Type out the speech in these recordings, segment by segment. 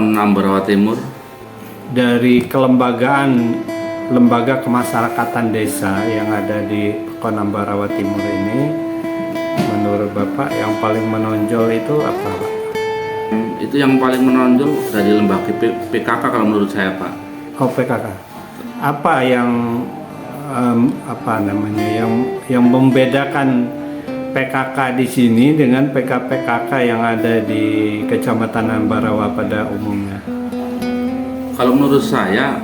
Pekon Ambarawa Timur. Dari lembaga kemasyarakatan desa yang ada di Pekon Ambarawa Timur ini, menurut Bapak yang paling menonjol itu apa, Pak? Itu yang paling menonjol dari lembaga PKK kalau menurut saya, Pak. Oh, PKK. Apa yang yang membedakan PKK di sini dengan PKK yang ada di Kecamatan Ambarawa pada umumnya? Kalau menurut saya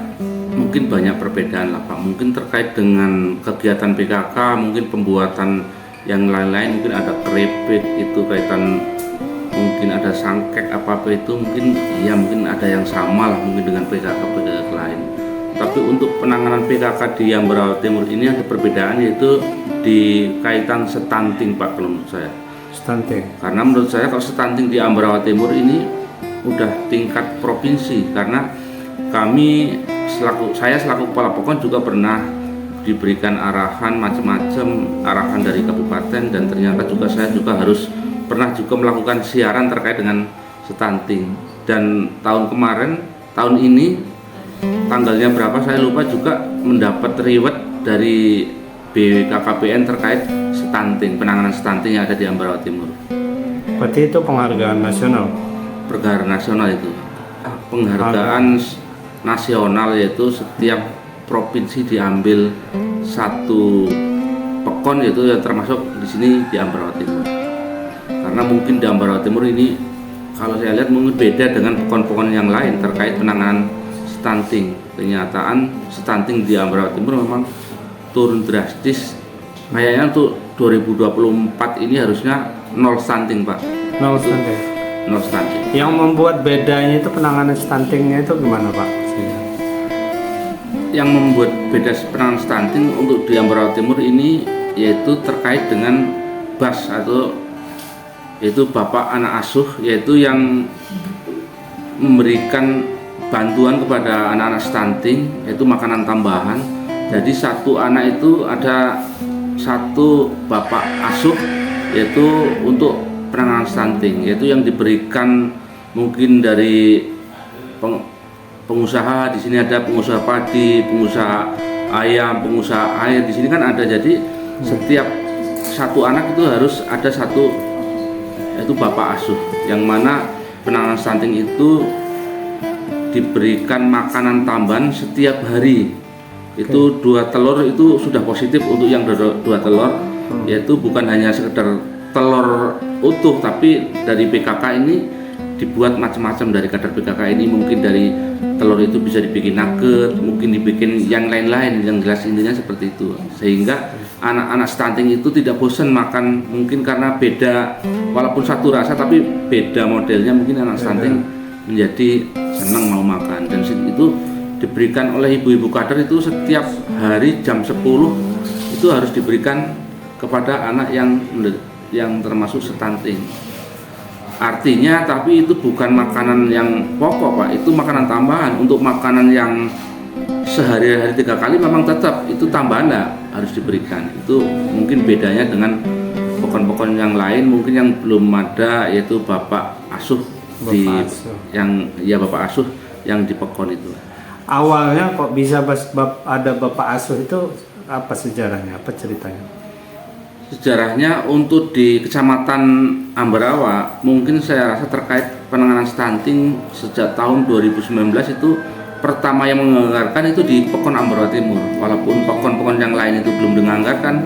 mungkin banyak perbedaan lah, Pak. Mungkin terkait dengan kegiatan PKK, mungkin pembuatan yang lain-lain, mungkin ada keripik itu kaitan, mungkin ada sangkek apa itu mungkin ada yang sama lah mungkin dengan PKK lain. Tapi untuk penanganan PKK di Ambarawa Timur ini ada perbedaan, yaitu di kaitan stunting, Pak, kalau menurut saya. Stunting. Karena menurut saya kalau stunting di Ambarawa Timur ini udah tingkat provinsi, karena saya selaku kepala Pekon juga pernah diberikan arahan macam-macam, arahan dari kabupaten, dan ternyata saya juga harus pernah juga melakukan siaran terkait dengan stunting. Dan tahun ini tanggalnya berapa saya lupa, juga mendapat reward dari BKKBN terkait stunting, penanganan stunting yang ada di Ambarawa Timur. Berarti itu penghargaan nasional? Penghargaan nasional itu. Penghargaan nasional, yaitu setiap provinsi diambil satu pekon, yaitu yang termasuk di sini di Ambarawa Timur. Karena mungkin di Ambarawa Timur ini kalau saya lihat mungkin beda dengan pekon-pekon yang lain terkait penanganan stunting. Kenyataan stunting di Ambarawa Timur memang turun drastis. Kayaknya untuk 2024 ini harusnya nol stunting, Pak. Nol stunting. Nol stunting. Yang membuat bedanya itu penanganan stuntingnya itu gimana, Pak? Yang membuat beda penanganan stunting untuk di Ambarawa Timur ini yaitu terkait dengan BAS, atau yaitu Bapak Anak Asuh, yaitu yang memberikan bantuan kepada anak-anak stunting, yaitu makanan tambahan. Jadi satu anak itu ada satu bapak asuh, yaitu untuk penanganan stunting, yaitu yang diberikan mungkin dari pengusaha. Di sini ada pengusaha padi, pengusaha ayam, pengusaha air. Di sini kan ada, jadi setiap satu anak itu harus ada satu, yaitu bapak asuh, yang mana penanganan stunting itu diberikan makanan tambahan setiap hari. Itu 2 telur itu sudah positif untuk yang 2 telur, yaitu bukan hanya sekedar telur utuh, tapi dari PKK ini dibuat macam-macam. Dari kadar PKK ini mungkin dari telur itu bisa dibikin nugget, mungkin dibikin yang lain-lain, yang jelas intinya seperti itu. Sehingga anak-anak stunting itu tidak bosan makan, mungkin karena beda, walaupun satu rasa tapi beda modelnya, mungkin anak stunting menjadi senang mau makan. Dan itu diberikan oleh ibu-ibu kader itu setiap hari jam 10 itu harus diberikan kepada anak yang termasuk stunting. Artinya, tapi itu bukan makanan yang pokok, Pak, itu makanan tambahan. Untuk makanan yang sehari-hari 3 kali memang tetap itu tambahan harus diberikan. Itu mungkin bedanya dengan pokon-pokon yang lain, mungkin yang belum ada, yaitu bapak asuh Bapak asuh yang di Pekon itu. Awalnya kok bisa ada bapak asuh itu, apa sejarahnya, apa ceritanya? Sejarahnya untuk di Kecamatan Ambarawa, mungkin saya rasa terkait penanganan stunting sejak tahun 2019 itu pertama yang menganggarkan itu di Pekon Ambarawa Timur. Walaupun pekon-pekon yang lain itu belum menganggarkan,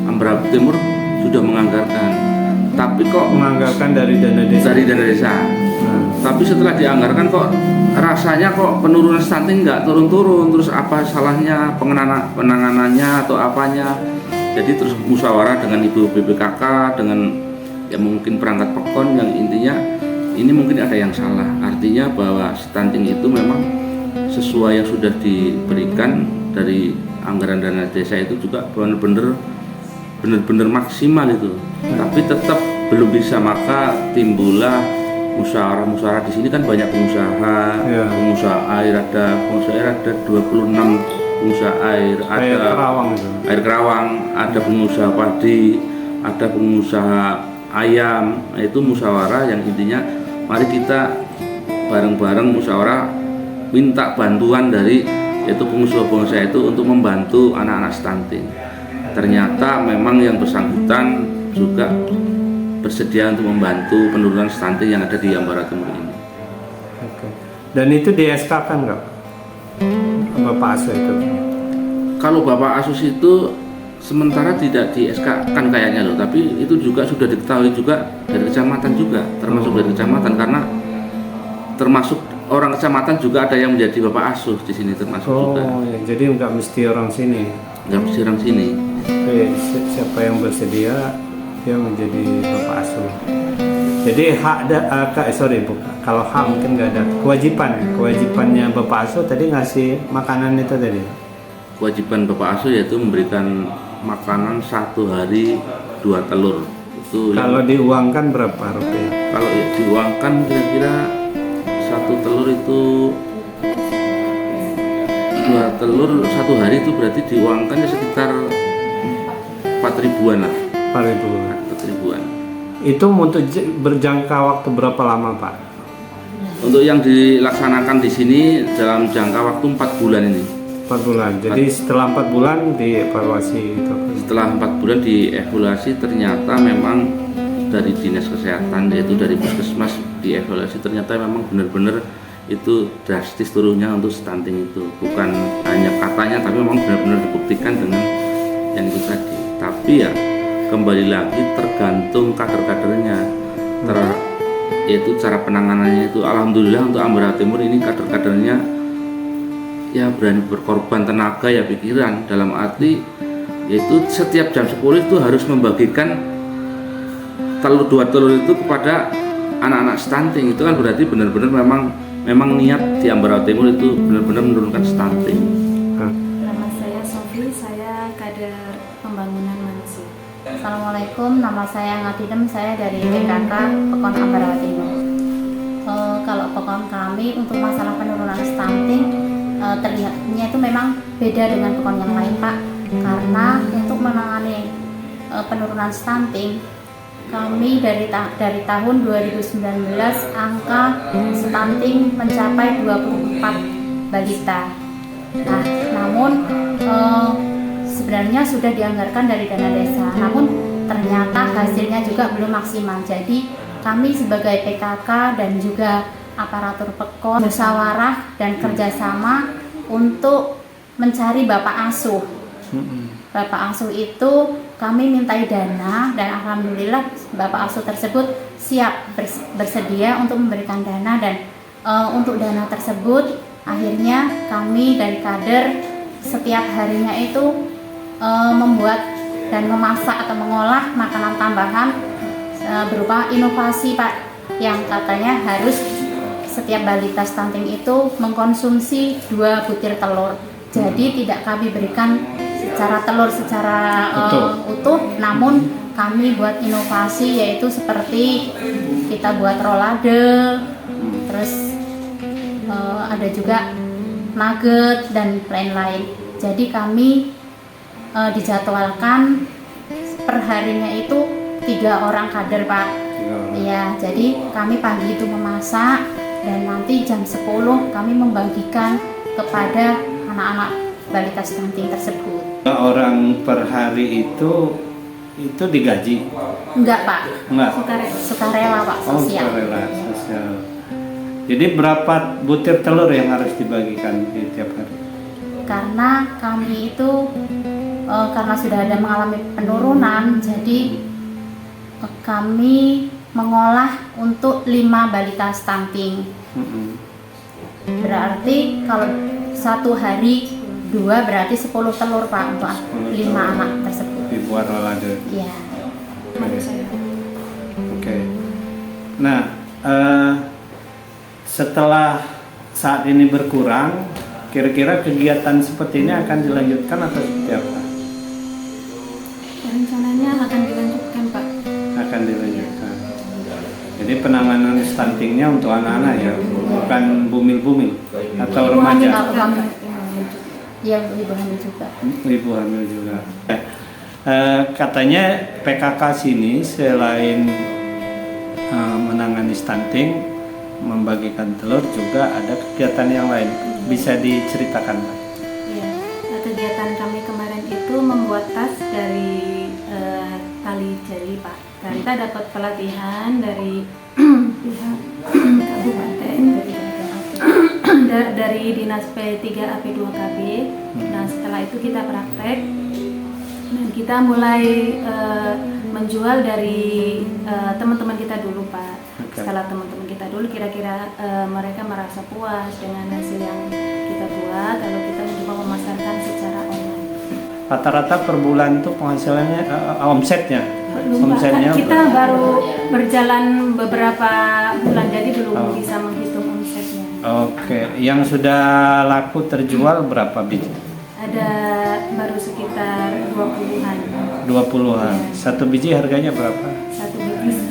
Ambarawa Timur sudah menganggarkan. Tapi kok menganggarkan dari dana desa? Tapi setelah dianggarkan kok rasanya kok penurunan stunting nggak turun-turun. Terus apa salahnya penanganannya atau apanya? Jadi terus musyawarah dengan ibu BPKK, dengan ya mungkin perangkat Pekon, yang intinya ini mungkin ada yang salah. Artinya bahwa stunting itu memang sesuai yang sudah diberikan dari anggaran dana desa itu juga benar-benar maksimal itu. Tapi tetap belum bisa, maka timbullah musyawarah di sini kan banyak pengusaha, pengusaha air ada 26 pengusaha air, ada air kerawang, ada pengusaha padi, ada pengusaha ayam. Itu musyawarah yang intinya mari kita bareng-bareng musyawarah minta bantuan dari yaitu pengusaha-pengusaha itu untuk membantu anak-anak stunting. Ternyata memang yang bersangkutan juga bersedia untuk membantu penurunan stunting yang ada di Ambarawa Timur ini. Oke. Dan itu di SK kan nggak Bapak Asuh itu? Kalau Bapak Asus itu sementara tidak di SK kan kayaknya loh, tapi itu juga sudah diketahui juga dari kecamatan juga, termasuk dari kecamatan, karena termasuk orang kecamatan juga ada yang menjadi Bapak Asuh di sini termasuk juga. Ya, jadi nggak mesti orang sini. Nggak mesti orang sini. Oke, siapa yang bersedia dia menjadi Bapak Asuh. Jadi kalau hak mungkin nggak ada. Kewajibannya Bapak Asuh tadi ngasih makanan itu tadi. Kewajiban Bapak Asuh yaitu memberikan makanan 1 hari 2 telur. Itu kalau diuangkan berapa rupiah? kalau ya, diuangkan kira-kira 1 telur itu 2 telur 1 hari itu berarti diuangkan ya sekitar 4 ribuan lah. 4 ribuan. 4 ribuan. Itu untuk berjangka waktu berapa lama, Pak? Untuk yang dilaksanakan di sini dalam jangka waktu 4 bulan ini. 4 bulan. Jadi setelah 4 bulan dievaluasi itu. Setelah 4 bulan dievaluasi ternyata memang dari dinas kesehatan yaitu dari puskesmas dievaluasi ternyata memang benar-benar itu drastis turunnya untuk stunting itu, bukan hanya katanya tapi memang benar-benar dibuktikan dengan yang itu tadi. Tapi ya kembali lagi tergantung kader-kadernya, yaitu cara penanganannya itu. Alhamdulillah untuk Ambarawa Timur ini kader-kadernya ya berani berkorban tenaga ya pikiran, dalam arti yaitu setiap jam 10 itu harus membagikan 2 telur itu kepada anak-anak stunting. Itu kan berarti benar-benar memang niat di Ambarawa Timur itu benar-benar menurunkan stunting. Nama saya Sofi, saya kader pembangunan manusia. Assalamualaikum, nama saya Ngadinem, saya dari PKK Pekon Ambarawa Timur. Kalau Pekon kami untuk masalah penurunan stunting terlihatnya itu memang beda dengan Pekon yang lain, Pak. Karena untuk menangani penurunan stunting kami dari tahun 2019 angka stunting mencapai 24 balita. Nah, namun sebenarnya sudah dianggarkan dari dana desa, namun ternyata hasilnya juga belum maksimal. Jadi kami sebagai PKK dan juga aparatur Pekon musyawarah dan kerjasama untuk mencari Bapak Asuh. Bapak Asuh itu kami mintai dana dan alhamdulillah Bapak Asuh tersebut siap bersedia untuk memberikan dana, dan untuk dana tersebut akhirnya kami dari kader setiap harinya itu membuat dan memasak atau mengolah makanan tambahan berupa inovasi, Pak, yang katanya harus setiap balita stunting itu mengkonsumsi 2 butir telur. Jadi tidak kami berikan secara utuh, namun kami buat inovasi yaitu seperti kita buat rolade, terus ada juga nugget dan lain-lain. Jadi kami dijadwalkan perharinya itu 3 orang kader, Pak. Ya, jadi kami pagi itu memasak dan nanti jam 10 kami membagikan kepada anak-anak balita stunting tersebut. Orang per hari itu digaji? Enggak, Pak. Enggak. Sukarela, Pak, sosial. Sukarela sosial. Jadi berapa butir telur yang harus dibagikan di tiap hari? Karena kami itu karena sudah ada mengalami penurunan, jadi kami mengolah untuk 5 balita stunting. Berarti kalau 1 hari 2 berarti 10 telur, Pak, untuk 5 anak tersebut. Dibuat rolade. Iya. Oke. Nah, setelah saat ini berkurang, kira-kira kegiatan seperti ini akan dilanjutkan atau seperti apa? Rencananya akan dilanjutkan, Pak. Akan dilanjutkan. Jadi penanganan stuntingnya untuk anak-anak ya, bukan bumil-bumil atau remaja. Iya, ibu hamil juga. Ibu hamil juga. Katanya PKK sini selain menangani stunting membagikan telur juga ada kegiatan yang lain. Bisa diceritakan, Pak? Iya, kegiatan kami kemarin itu membuat tas dari tali jari, Pak. Dan kita dapat pelatihan dari pihak kabupaten, dari Dinas P3AP2KB. Nah, setelah itu kita praktek dan kita mulai menjual dari teman-teman kita dulu, Pak. Oke. Setelah teman-teman kita dulu, kira-kira mereka merasa puas dengan hasil yang kita buat, lalu kita mencoba memasarkan secara online. Rata-rata per bulan tuh penghasilannya, omsetnya? Belum, Pak. Kan kita baru berjalan beberapa bulan, jadi belum bisa menghitung omsetnya. Oke, yang sudah laku terjual berapa biji? Ada baru sekitar 20-an. 20-an. Satu biji harganya berapa? Satu biji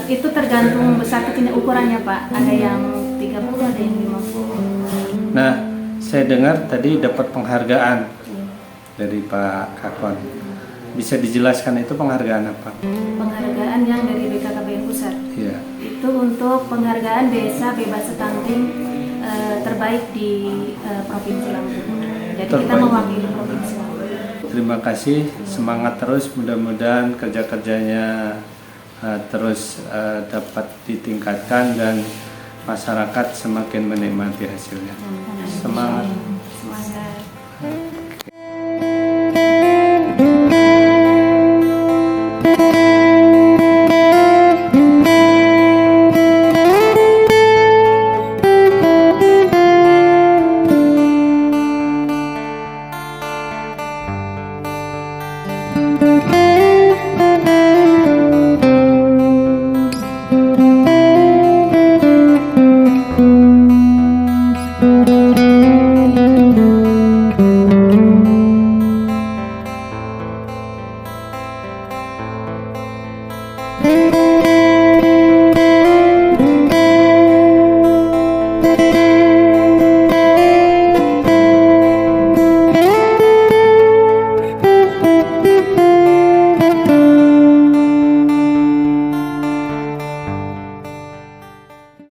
itu tergantung besar kecilnya ukurannya, Pak. Ada yang 30, ada yang 50. Nah, saya dengar tadi dapat penghargaan dari Pak Kakon. Bisa dijelaskan itu penghargaan apa? Penghargaan yang dari BKKBN Pusat. Iya. Itu untuk penghargaan desa bebas stunting terbaik di Provinsi Lampung. Jadi kita Terbaik. mewakili Provinsi Lampung. Terima kasih, semangat terus, mudah-mudahan kerja-kerjanya terus dapat ditingkatkan dan masyarakat semakin menikmati hasilnya. Semangat. Semangat.